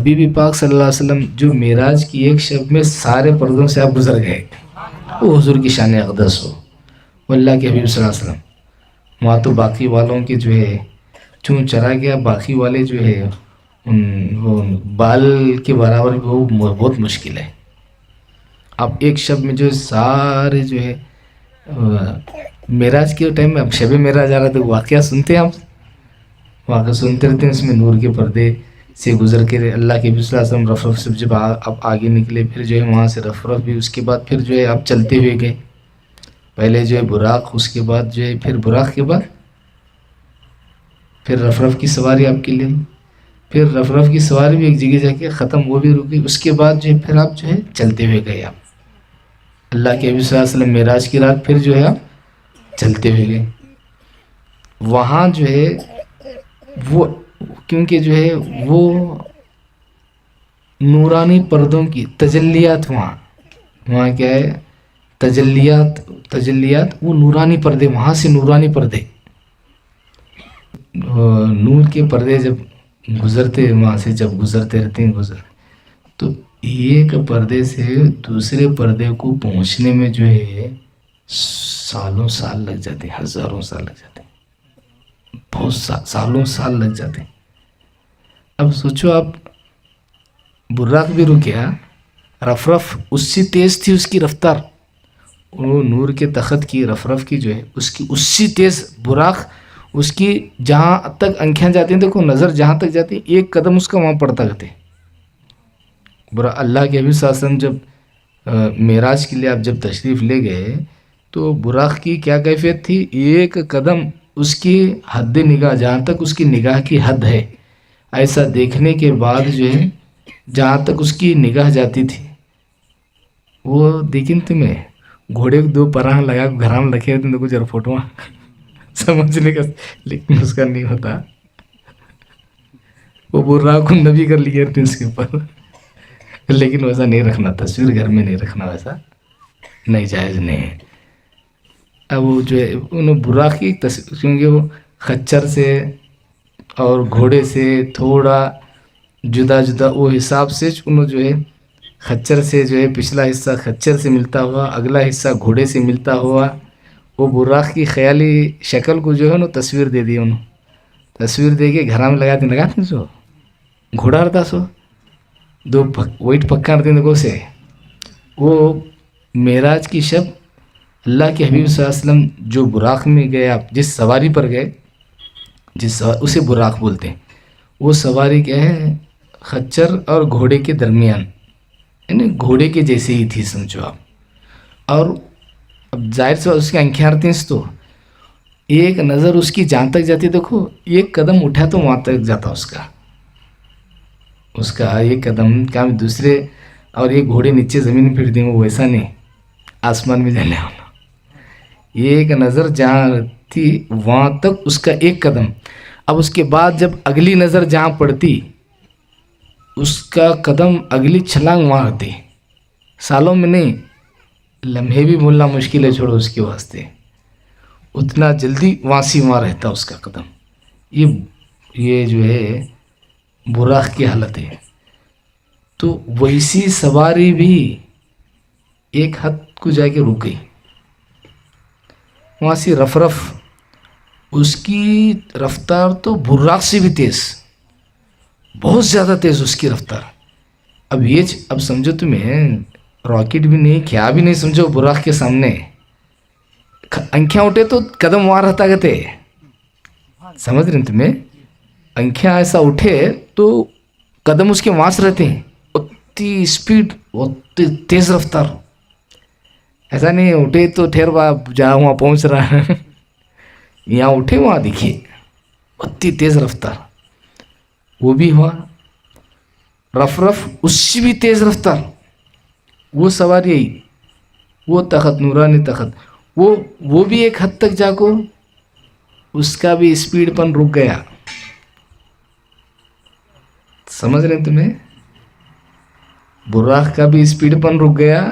حبیب پاک صلی اللہ علیہ وسلم جو معراج کی ایک شب میں سارے پردوں سے آپ گزر گئے، وہ حضور کی شان اقدس ہو، وہ اللہ کے حبیب صلی اللہ علیہ وسلم۔ وہاں تو باقی والوں کے جو ہے چون چرا گیا، باقی والے جو ہے وہ بال کے برابر بھی وہ بہت مشکل ہے۔ اب ایک شب میں جو سارے جو ہے معراج کے ٹائم میں، اب شب معراج آ رہا تو واقعہ سنتے ہیں ہم، واقعہ سنتے رہتے ہیں، اس میں نور کے پردے سے گزر کے اللہ کے نبی صلی اللہ علیہ وسلم رف سے جب اب آگے نکلے، پھر جو ہے وہاں سے رف بھی، اس کے بعد پھر جو ہے اب چلتے ہوئے گئے، پہلے جو ہے براق، اس کے بعد جو ہے پھر براق کے بعد پھر رف کی سواری آپ کے لیے، پھر رف کی سواری بھی ایک جگہ جا کے ختم، وہ بھی رکی، اس کے بعد جو ہے پھر آپ جو ہے چلتے ہوئے گئے، آپ اللہ کے نبی صلی اللہ علیہ وسلم معراج کی رات پھر جو ہے آپ چلتے ہوئے گئے۔ وہاں جو ہے وہ کیونکہ جو ہے وہ نورانی پردوں کی تجلیات، وہاں کیا ہے تجلیات وہ نورانی پردے، وہاں سے نورانی پردے، نور کے پردے جب گزرتے، وہاں سے جب گزرتے رہتے ہیں تو ایک پردے سے دوسرے پردے کو پہنچنے میں جو ہے سالوں سال لگ جاتے ہیں، ہزاروں سال لگ جاتے ہیں، بہت سالوں سال لگ جاتے ہیں۔ اب سوچو آپ، براق بھی رکیا، رف اس سے تیز تھی اس کی رفتار، وہ نور کے تخت کی رف کی جو ہے اس کی اس سے تیز براق، اس کی جہاں تک انکھیاں جاتی ہیں، دیکھو نظر جہاں تک جاتی ہے ایک قدم اس کا وہاں پڑتا رہتے۔ اللہ کے حبیب صلی اللہ علیہ وسلم جب معراج کے لیے آپ جب تشریف لے گئے تو براق کی کیا کیفیت تھی، ایک قدم اس کی حد نگاہ، جہاں تک اس کی نگاہ کی حد ہے، ایسا دیکھنے کے بعد جو ہے جہاں تک اس کی نگاہ جاتی تھی وہ دیکھیں تمہیں گھوڑے دو پراہ لگا گھراں رکھے ہوتے ہیں، دیکھو ذرا فوٹو سمجھنے کا، لیکن اس کا نہیں ہوتا، وہ براق کو نبی کر لیے تھے اس کے اوپر، لیکن ویسا نہیں رکھنا، تصویر گھر میں نہیں رکھنا، ویسا نہیں، جائز نہیں ہے۔ اب وہ جو ہے انہوں براق کی تصویر، کیونکہ وہ خچر سے اور گھوڑے سے تھوڑا جدا وہ حساب سے انہوں جو ہے خچر سے جو ہے پچھلا حصہ خچر سے ملتا ہوا، اگلا حصہ گھوڑے سے ملتا ہوا، وہ براق کی خیالی شکل کو جو ہے انہوں تصویر دے دی، انہوں تصویر دے کے گھرا میں لگاتے سو گھوڑا رہتا، سو دو وائٹ پکا رہتے ہیں، دیکھو سے وہ معراج کی شب اللہ کے حبیب صلی اللہ علیہ وسلم جو براق میں گئے، آپ جس سواری پر گئے، اسے براق بولتے ہیں، وہ سواری کیا ہے خچر اور گھوڑے کے درمیان، یعنی گھوڑے کے جیسے ہی تھی سمجھو آپ، اور اب ظاہر سے اس کی آنکھیں آتی ہیں تو ایک نظر اس کی جہاں تک جاتی، دیکھو ایک قدم اٹھا تو وہاں تک جاتا اس کا ایک قدم کا دوسرے، اور ایک گھوڑے نیچے زمین میں پھر دیں، وہ ویسا نہیں آسمان میں جانے والا، ایک نظر جہاں تھی وہاں تک اس کا ایک قدم، اب اس کے بعد جب اگلی نظر جہاں پڑتی اس کا قدم اگلی چھلانگ وہاں رہتی، سالوں میں نہیں، لمحے بھی بولنا مشکل ہے، چھوڑو اس کے واسطے، اتنا جلدی وہاں سے وہاں رہتا اس کا قدم۔ یہ جو ہے براق کی حالت ہے، تو ویسی سواری بھی ایک حد کو جا کے رک گئی، وہاں سے رف اس کی رفتار تو براق سے بھی تیز، بہت زیادہ تیز اس کی رفتار۔ اب سمجھو تمہیں راکٹ بھی نہیں، کیا بھی نہیں، سمجھو براق کے سامنے انکھیاں اٹھے تو قدم وہاں رہتا گتے، سمجھ رہے ہیں تمہیں، انکھیاں ایسا اٹھے تو قدم اس کے وہاں سے رہتے ہیں، اتنی اسپیڈ، اتنی تیز رفتار، ایسا نہیں اٹھے تو ٹھہر جہاں وہاں پہنچ رہا ہے، یہاں اٹھے وہاں دیکھیے اتنی تیز رفتار، وہ بھی ہوا رف اس سے بھی تیز رفتار، وہ سواری، وہ تخت نورانی تخت، وہ بھی ایک حد تک جا کو اس کا بھی اسپیڈ پن رک گیا، سمجھ رہے ہیں تمہیں، براق کا بھی اسپیڈ پن رک گیا،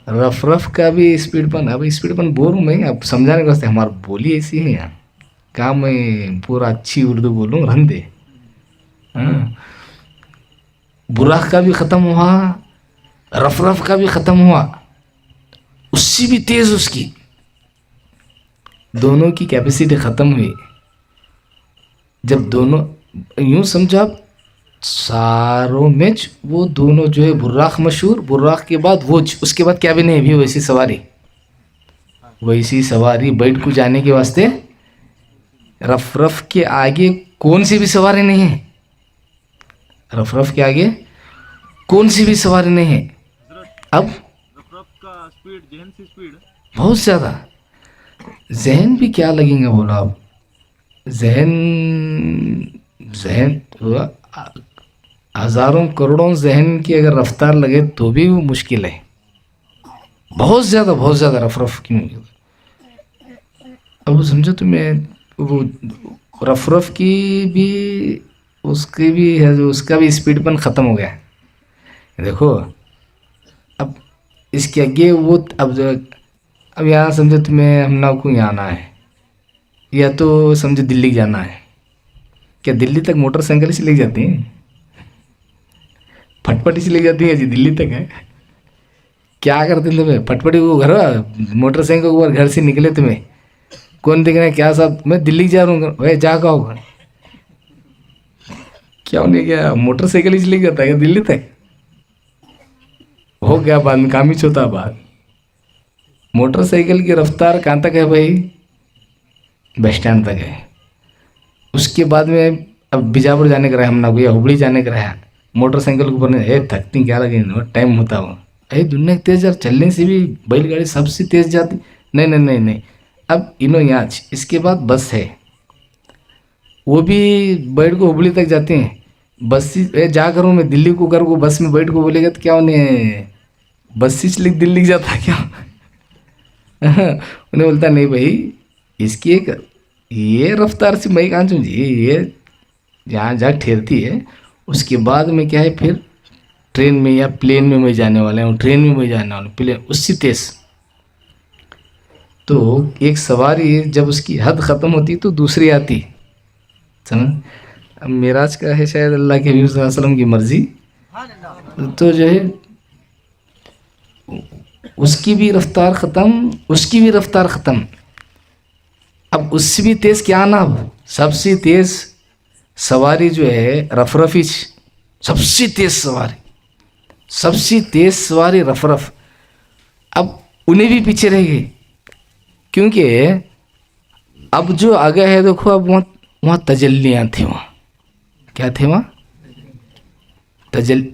رف کا بھی اسپیڈ پن، اب اسپیڈ پن بول رہا ہوں میں، اب سمجھانے کے واسطے، ہماری بولی ایسی ہے یہاں، کہاں میں پورا اچھی اردو بولوں رہن دے، براق کا بھی ختم ہوا، رف رف کا بھی ختم ہوا، اس سے بھی تیز اس کی، دونوں کی کیپیسٹی ختم ہوئی. جب دونوں یوں سمجھا ساروں میں وہ دونوں جو ہے براق مشہور، براق کے بعد وہ اس کے بعد کیا بھی نہیں بھی ویسی سواری، ویسی سواری بیٹھ کو جانے کے واسطے رف رف کے آگے کون سی بھی سواری نہیں ہے، رف رف کے آگے کون سی بھی سواری نہیں ہے. اب بہت زیادہ ذہن بھی کیا لگیں گا بولو. اب ذہن ہزاروں کروڑوں ذہن کی اگر رفتار لگے تو بھی وہ مشکل ہے، بہت زیادہ رف رف کی. اب وہ سمجھو تمہیں وہ رف رف کی بھی اس کی بھی ہے، جو اس کا بھی اسپیڈ پن ختم ہو گیا. دیکھو اب اس کے آگے وہ اب یہاں سمجھو تمہیں ہم لوگ کو یہاں آنا ہے، یا تو سمجھو دلی جانا ہے، کیا دلی تک موٹر سائیکل سے لے جاتی ہیں؟ پھٹ پٹی سے لے جاتی ہیں جی دلی تک ہے. کیا کرتے تمہیں پھٹ پٹی کو گھر موٹر سائیکل کو گھر سے نکلے تمہیں کون دیکھ رہا ہے؟ کیا صاحب میں دلی جا رہا ہوں، بھائی جا کا ہوگا کیا ہونے گیا، موٹر سائیکل ہی سے لے جاتا ہے دلی تک. ہو گیا بعد میں کام ہی چھوتا بعد. موٹر سائیکل کی رفتار کہاں تک ہے بھائی؟ بس اسٹینڈ تک ہے. اس کے بعد میں اب بیجاپور جانے کا رہا ہم نے یا ہبڑی جانے کا رہا، موٹر سائیکل کے اوپر تھکتی کیا لگے ٹائم ہوتا ہو دنیا تیز یار، چلنے سے بھی بیل گاڑی سب سے تیز جاتی. نہیں. اب انہوں یہاں اس کے بعد بس ہے، وہ بھی بیٹھ کو ہبڑی تک جاتے ہیں. بس جا کروں میں دلی کو کر کو بس میں بیٹھ کو بولے گا تو کیا انہیں بس سے چلے دلی جاتا کیا؟ انہیں بولتا نہیں بھائی اس کی ایک یہ رفتار سے میں کہاں چوں جی یہ جہاں جا ٹھہرتی ہے اس کے بعد میں کیا ہے پھر ٹرین میں یا پلین میں میں جانے والا ہوں، ٹرین میں میں جانے والا ہوں، پلین اس سے تیز. تو ایک سواری جب اس کی حد ختم ہوتی تو دوسری آتی. سمجھ اب معراج کا ہے شاید اللہ کے حبیب صلی اللہ علیہ وسلم کی مرضی، تو جو ہے اس کی بھی رفتار ختم، اس کی بھی رفتار ختم. اب اس سے بھی تیز کیا نا، اب سب سے تیز سواری جو ہے رف رفی، سب سے تیز سواری رف رف. اب انہیں بھی پیچھے رہ گئے کیونکہ اب جو آگے ہے دیکھو اب وہاں تجلیاں تھیں. وہاں کیا تھے؟ وہاں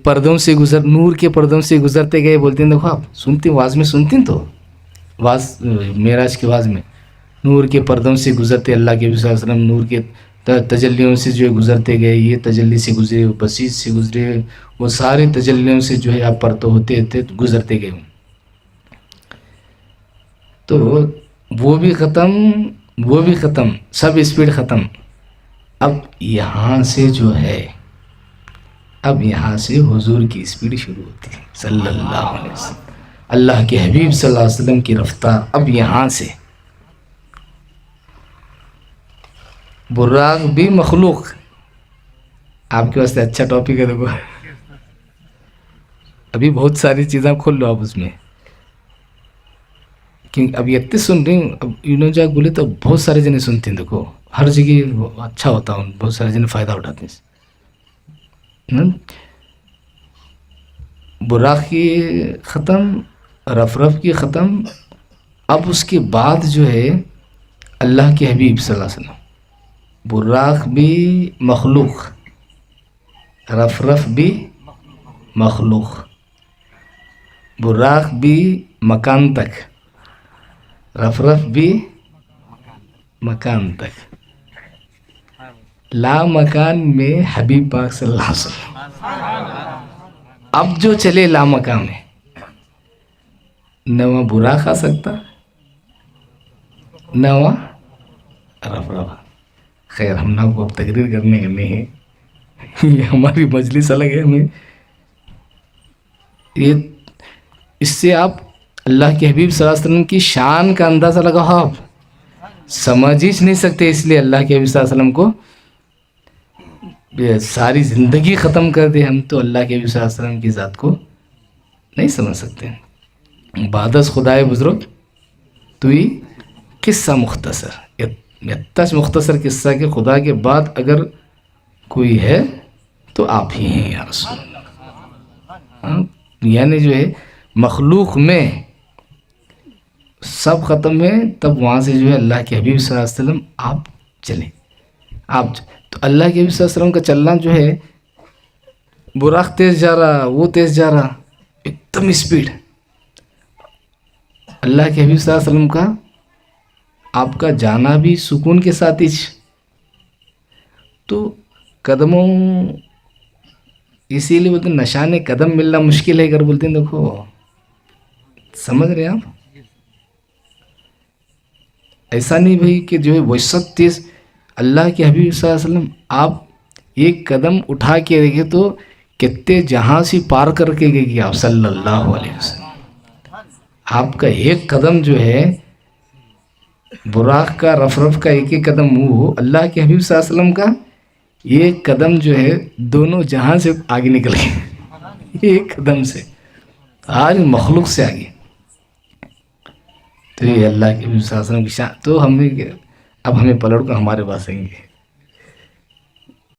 پردوں سے نور کے پردوں سے گزرتے گئے. بولتے ہیں دیکھو آپ سنتی واز میں سنتی تو واز معراج کی واز میں نور کے پردوں سے گزرتے اللہ کے صلی اللہ علیہ وسلم نور کے تجلیوں سے جو ہے گزرتے گئے، یہ تجلی سے گزرے، وہ بسیط سے گزرے، وہ سارے تجلیوں سے جو ہے آپ پرتو ہوتے تھے گزرتے گئے. تو وہ بھی ختم، سب اسپیڈ ختم. اب یہاں سے جو ہے اب یہاں سے حضور کی اسپیڈ شروع ہوتی ہے صلی اللہ علیہ وسلم. اللہ کے حبیب صلی اللہ علیہ وسلم کی رفتار اب یہاں سے. براق بھی مخلوق، آپ کے واسطے اچھا ٹاپک ہے. دیکھو ابھی بہت ساری چیزیں کھول لو آپ اس میں، کیونکہ اب اتنے سن رہی ہوں. اب انہوں جا بولے تو بہت سارے جنے سنتے ہیں. دیکھو ہر جگہ اچھا ہوتا ہوں، بہت سارے جنے فائدہ اٹھاتے ہیں. براق کی ختم، رف رف کی ختم. اب اس کے بعد جو ہے اللہ کے حبیب صلی اللہ علیہ وسلم. براق بھی مخلوق، رف رف بھی مخلوق. براق بھی مکان تک، رف رف بھی مکان تک. لا مکان میں حبیب پاک صلی اللہ علیہ وسلم. اب جو چلے لا مکان میں نہ وہاں براق آ سکتا نہ وہاں رف رف. خیر ہم نا کو اب تقریر کرنے کا نہیں ہے، یہ ہماری مجلس الگ ہے. ہمیں یہ اس سے آپ اللہ کے حبیب صلی اللہ علیہ وسلم کی شان کا اندازہ لگاؤ. آپ سمجھ ہی نہیں سکتے. اس لیے اللہ کے حبیب صلی اللہ علیہ وسلم کو یہ ساری زندگی ختم کر دے ہم تو اللہ کے نبی صلی اللہ علیہ وسلم کی ذات کو نہیں سمجھ سکتے. بعد از خدائے بزرگ توی قصہ مختصر، اتش مختصر قصہ کہ خدا کے بعد اگر کوئی ہے تو آپ ہی ہیں یا رسول اللہ. یعنی جو ہے مخلوق میں سب ختم ہے، تب وہاں سے جو ہے اللہ کے حبیب صلی اللہ علیہ وسلم آپ چلیں. تو اللہ کے حبیب صلی اللہ علیہ وسلم کا چلنا جو ہے، براق تیز جا رہا، وہ تیز جا رہا، ایک دم اسپیڈ. اللہ کے حبیب صلی اللہ علیہ وسلم کا آپ کا جانا بھی سکون کے ساتھ ہی. تو قدموں، اسی لیے بولتے ہیں نشان قدم ملنا مشکل ہے. اگر بولتے ہیں دیکھو، سمجھ رہے ہیں آپ؟ ایسا نہیں بھائی کہ جو ہے ویسا تیز. اللہ کے حبیب صلی اللہ علیہ وسلم آپ ایک قدم اٹھا کے دیکھے تو کتنے جہاں سے پار کر کے گئے آپ صلی اللہ علیہ وسلم. آپ کا ایک قدم جو ہے براق کا، رف کا ایک ایک قدم وہ، اللہ کے حبیب صلی اللہ علیہ وسلم کا ایک قدم جو ہے دونوں جہاں سے آگے نکل گئے ایک قدم سے، آج مخلوق سے آگے. تو یہ اللہ کے حبیب صلی اللہ علیہ وسلم کی شان. تو اب ہمیں پلٹ کو ہمارے پاس آئیں گے.